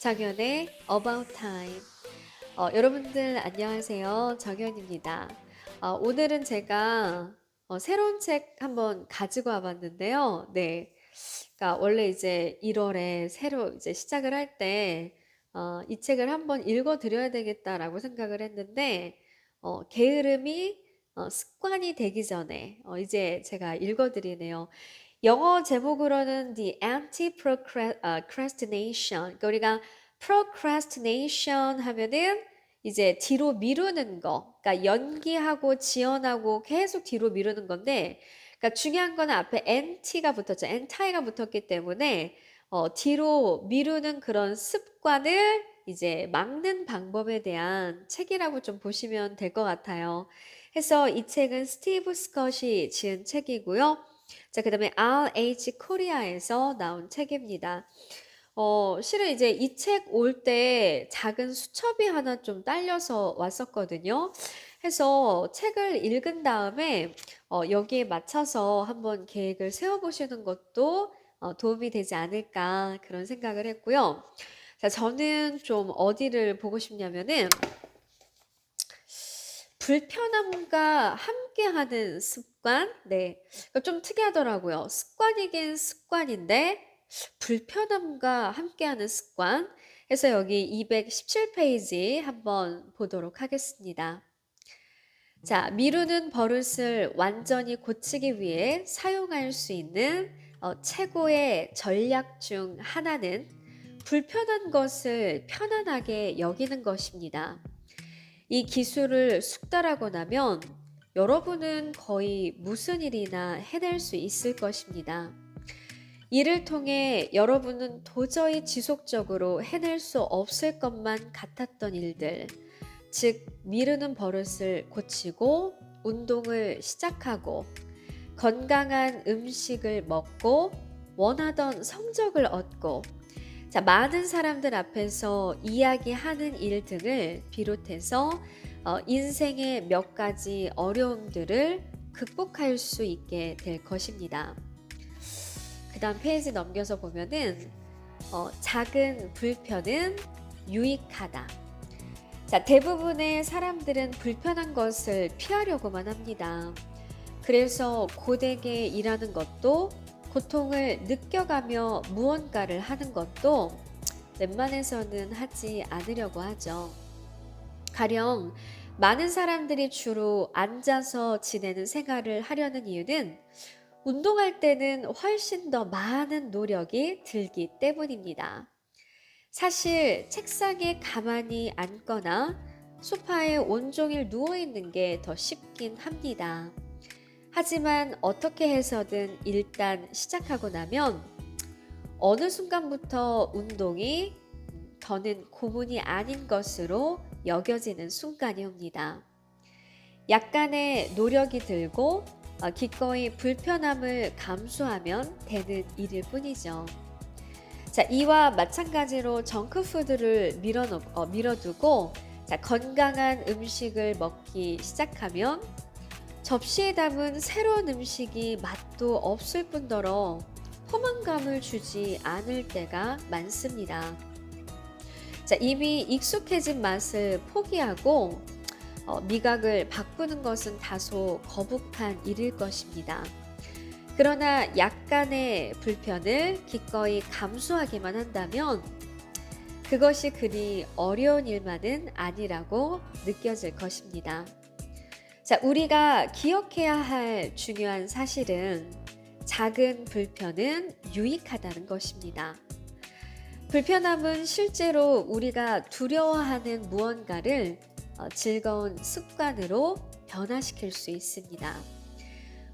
정연의 About Time. 여러분들 안녕하세요. 정연입니다. 오늘은 제가 새로운 책 한번 가지고 와봤는데요. 네, 그러니까 원래 이제 1월에 새로 이제 시작을 할 때 이 책을 한번 읽어드려야 되겠다라고 생각을 했는데 게으름이 습관이 되기 전에 이제 제가 읽어드리네요. 영어 제목으로는 The Anti-Procrastination. 그러니까 우리가 procrastination 하면은 이제 뒤로 미루는 거, 그러니까 연기하고 지연하고 계속 뒤로 미루는 건데, 그러니까 중요한 건 앞에 anti가 붙었죠. anti가 붙었기 때문에 뒤로 미루는 그런 습관을 이제 막는 방법에 대한 책이라고 좀 보시면 될 것 같아요. 해서 이 책은 스티브 스컷이 지은 책이고요. 자, 그다음에 RH 코리아에서 나온 책입니다. 실은 이제 이 책 올 때 작은 수첩이 하나 좀 딸려서 왔었거든요. 해서 책을 읽은 다음에 여기에 맞춰서 한번 계획을 세워보시는 것도 도움이 되지 않을까 그런 생각을 했고요. 자, 저는 좀 어디를 보고 싶냐면은 불편함과 함께하는 습관? 네. 좀 특이하더라고요. 습관이긴 습관인데 불편함과 함께하는 습관. 해서 여기 217페이지 한번 보도록 하겠습니다. 자, 미루는 버릇을 완전히 고치기 위해 사용할 수 있는 최고의 전략 중 하나는 불편한 것을 편안하게 여기는 것입니다. 이 기술을 숙달하고 나면 여러분은 거의 무슨 일이나 해낼 수 있을 것입니다. 이를 통해 여러분은 도저히 지속적으로 해낼 수 없을 것만 같았던 일들, 즉 미루는 버릇을 고치고 운동을 시작하고 건강한 음식을 먹고 원하던 성적을 얻고 자, 많은 사람들 앞에서 이야기하는 일 등을 비롯해서 인생의 몇 가지 어려움들을 극복할 수 있게 될 것입니다. 그 다음 페이지 넘겨서 보면은 작은 불편은 유익하다. 자, 대부분의 사람들은 불편한 것을 피하려고만 합니다. 그래서 고되게 일하는 것도 고통을 느껴가며 무언가를 하는 것도 웬만해서는 하지 않으려고 하죠. 가령 많은 사람들이 주로 앉아서 지내는 생활을 하려는 이유는 운동할 때는 훨씬 더 많은 노력이 들기 때문입니다. 사실 책상에 가만히 앉거나 소파에 온종일 누워있는 게 더 쉽긴 합니다. 하지만 어떻게 해서든 일단 시작하고 나면 어느 순간부터 운동이 더는 고문이 아닌 것으로 여겨지는 순간이 옵니다. 약간의 노력이 들고 기꺼이 불편함을 감수하면 되는 일일 뿐이죠. 자, 이와 마찬가지로 정크푸드를 밀어두고 자, 건강한 음식을 먹기 시작하면 접시에 담은 새로운 음식이 맛도 없을 뿐더러 포만감을 주지 않을 때가 많습니다. 자, 이미 익숙해진 맛을 포기하고 미각을 바꾸는 것은 다소 거북한 일일 것입니다. 그러나 약간의 불편을 기꺼이 감수하기만 한다면 그것이 그리 어려운 일만은 아니라고 느껴질 것입니다. 자, 우리가 기억해야 할 중요한 사실은 작은 불편은 유익하다는 것입니다. 불편함은 실제로 우리가 두려워하는 무언가를 즐거운 습관으로 변화시킬 수 있습니다.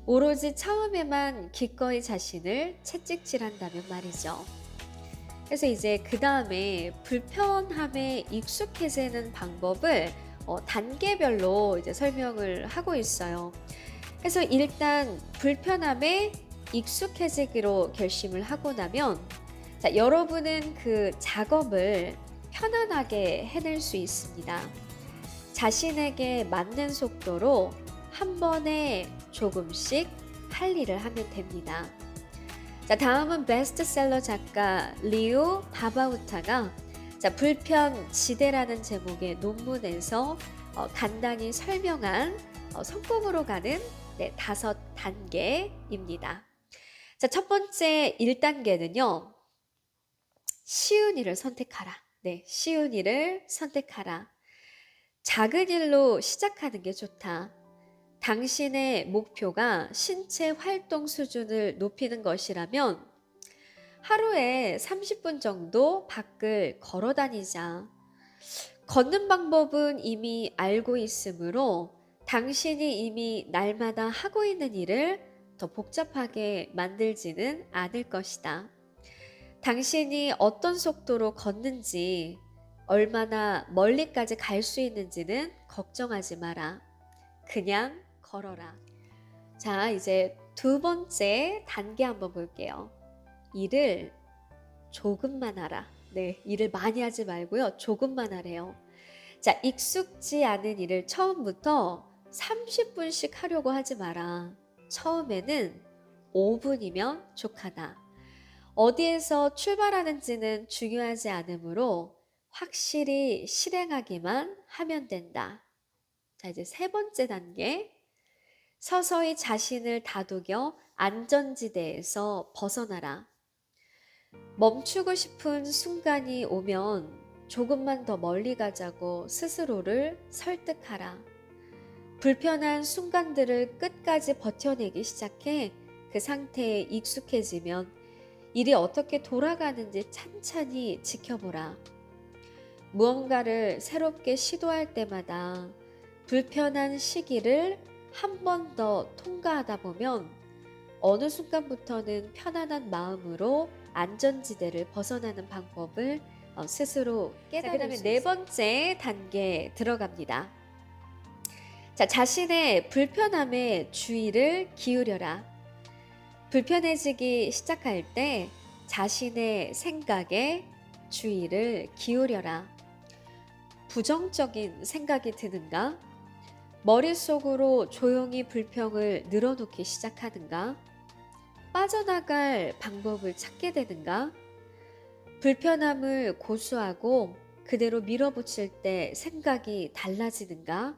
오로지 처음에만 기꺼이 자신을 채찍질한다면 말이죠. 그래서 이제 그 다음에 불편함에 익숙해지는 방법을 단계별로 이제 설명을 하고 있어요. 그래서 일단 불편함에 익숙해지기로 결심을 하고 나면 자, 여러분은 그 작업을 편안하게 해낼 수 있습니다. 자신에게 맞는 속도로 한 번에 조금씩 할 일을 하면 됩니다. 자, 다음은 베스트셀러 작가 리우 바바우타가 자, 불편지대라는 제목의 논문에서 간단히 설명한 성공으로 가는 네, 5단계입니다. 자, 첫 번째 1단계는요. 쉬운 일을 선택하라. 네, 쉬운 일을 선택하라. 작은 일로 시작하는 게 좋다. 당신의 목표가 신체 활동 수준을 높이는 것이라면 하루에 30분 정도 밖을 걸어 다니자. 걷는 방법은 이미 알고 있으므로 당신이 이미 날마다 하고 있는 일을 더 복잡하게 만들지는 않을 것이다. 당신이 어떤 속도로 걷는지, 얼마나 멀리까지 갈 수 있는지는 걱정하지 마라. 그냥 걸어라. 자, 이제 2번째 단계 한번 볼게요. 일을 조금만 하라. 네, 일을 많이 하지 말고요. 조금만 하래요. 자, 익숙지 않은 일을 처음부터 30분씩 하려고 하지 마라. 처음에는 5분이면 족하다. 어디에서 출발하는지는 중요하지 않으므로 확실히 실행하기만 하면 된다. 자, 이제 3번째 단계. 서서히 자신을 다독여 안전지대에서 벗어나라. 멈추고 싶은 순간이 오면 조금만 더 멀리 가자고 스스로를 설득하라. 불편한 순간들을 끝까지 버텨내기 시작해 그 상태에 익숙해지면 일이 어떻게 돌아가는지 찬찬히 지켜보라. 무언가를 새롭게 시도할 때마다 불편한 시기를 한 번 더 통과하다 보면 어느 순간부터는 편안한 마음으로 안전지대를 벗어나는 방법을 스스로 깨달을 수 있습니다. 그 다음에 4번째 단계 들어갑니다. 자, 자신의 불편함에 주의를 기울여라. 불편해지기 시작할 때 자신의 생각에 주의를 기울여라. 부정적인 생각이 드는가? 머릿속으로 조용히 불평을 늘어놓기 시작하는가? 빠져나갈 방법을 찾게 되는가? 불편함을 고수하고 그대로 밀어붙일 때 생각이 달라지는가?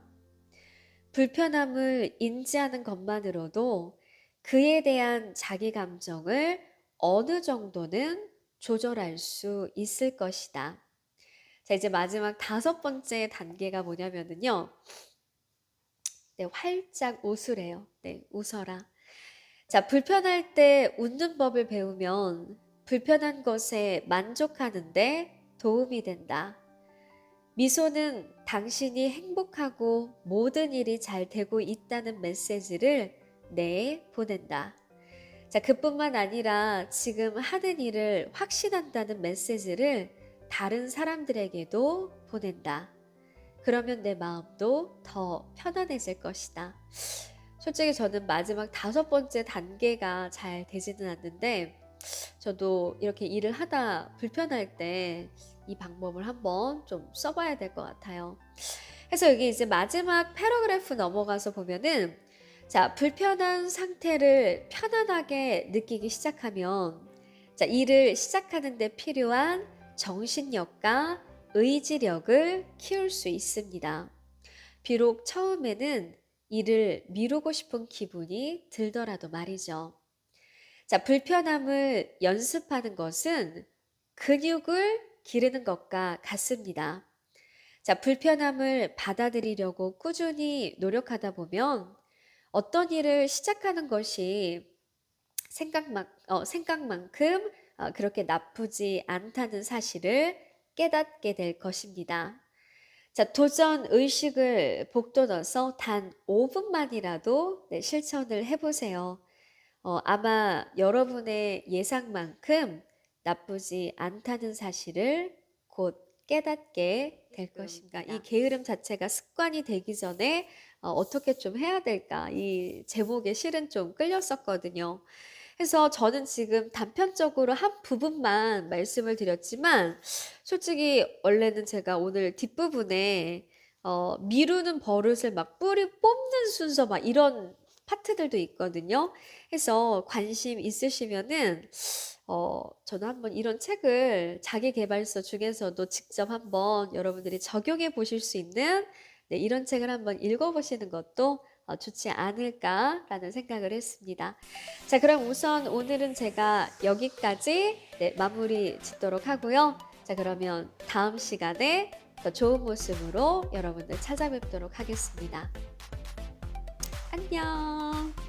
불편함을 인지하는 것만으로도 그에 대한 자기 감정을 어느 정도는 조절할 수 있을 것이다. 자, 이제 마지막 5번째 단계가 뭐냐면요. 네, 활짝 웃으래요. 네, 웃어라. 자, 불편할 때 웃는 법을 배우면 불편한 것에 만족하는데 도움이 된다. 미소는 당신이 행복하고 모든 일이 잘 되고 있다는 메시지를 뇌에 보낸다. 자, 그뿐만 아니라 지금 하는 일을 확신한다는 메시지를 다른 사람들에게도 보낸다. 그러면 내 마음도 더 편안해질 것이다. 솔직히 저는 마지막 5번째 단계가 잘 되지는 않는데 저도 이렇게 일을 하다 불편할 때 이 방법을 한번 좀 써봐야 될 것 같아요. 그래서 여기 이제 마지막 패러그래프 넘어가서 보면은 자, 불편한 상태를 편안하게 느끼기 시작하면 자, 일을 시작하는 데 필요한 정신력과 의지력을 키울 수 있습니다. 비록 처음에는 일을 미루고 싶은 기분이 들더라도 말이죠. 자, 불편함을 연습하는 것은 근육을 기르는 것과 같습니다. 자, 불편함을 받아들이려고 꾸준히 노력하다 보면 어떤 일을 시작하는 것이 생각만큼 그렇게 나쁘지 않다는 사실을 깨닫게 될 것입니다. 자, 도전 의식을 북돋아서 단 5분만이라도 실천을 해보세요. 아마 여러분의 예상만큼 나쁘지 않다는 사실을 곧 깨닫게 될 것입니다. 이 게으름 자체가 습관이 되기 전에 어떻게 좀 해야 될까? 이 제목에 실은 좀 끌렸었거든요. 그래서 저는 지금 단편적으로 한 부분만 말씀을 드렸지만 솔직히 원래는 제가 오늘 뒷부분에 미루는 버릇을 막 뿌리 뽑는 순서 막 이런 파트들도 있거든요. 그래서 관심 있으시면은 저는 한번 이런 책을 자기계발서 중에서도 직접 한번 여러분들이 적용해 보실 수 있는 네, 이런 책을 한번 읽어보시는 것도 좋지 않을까라는 생각을 했습니다. 자, 그럼 우선 오늘은 제가 여기까지 네, 마무리 짓도록 하고요. 자, 그러면 다음 시간에 더 좋은 모습으로 여러분들 찾아뵙도록 하겠습니다. 안녕.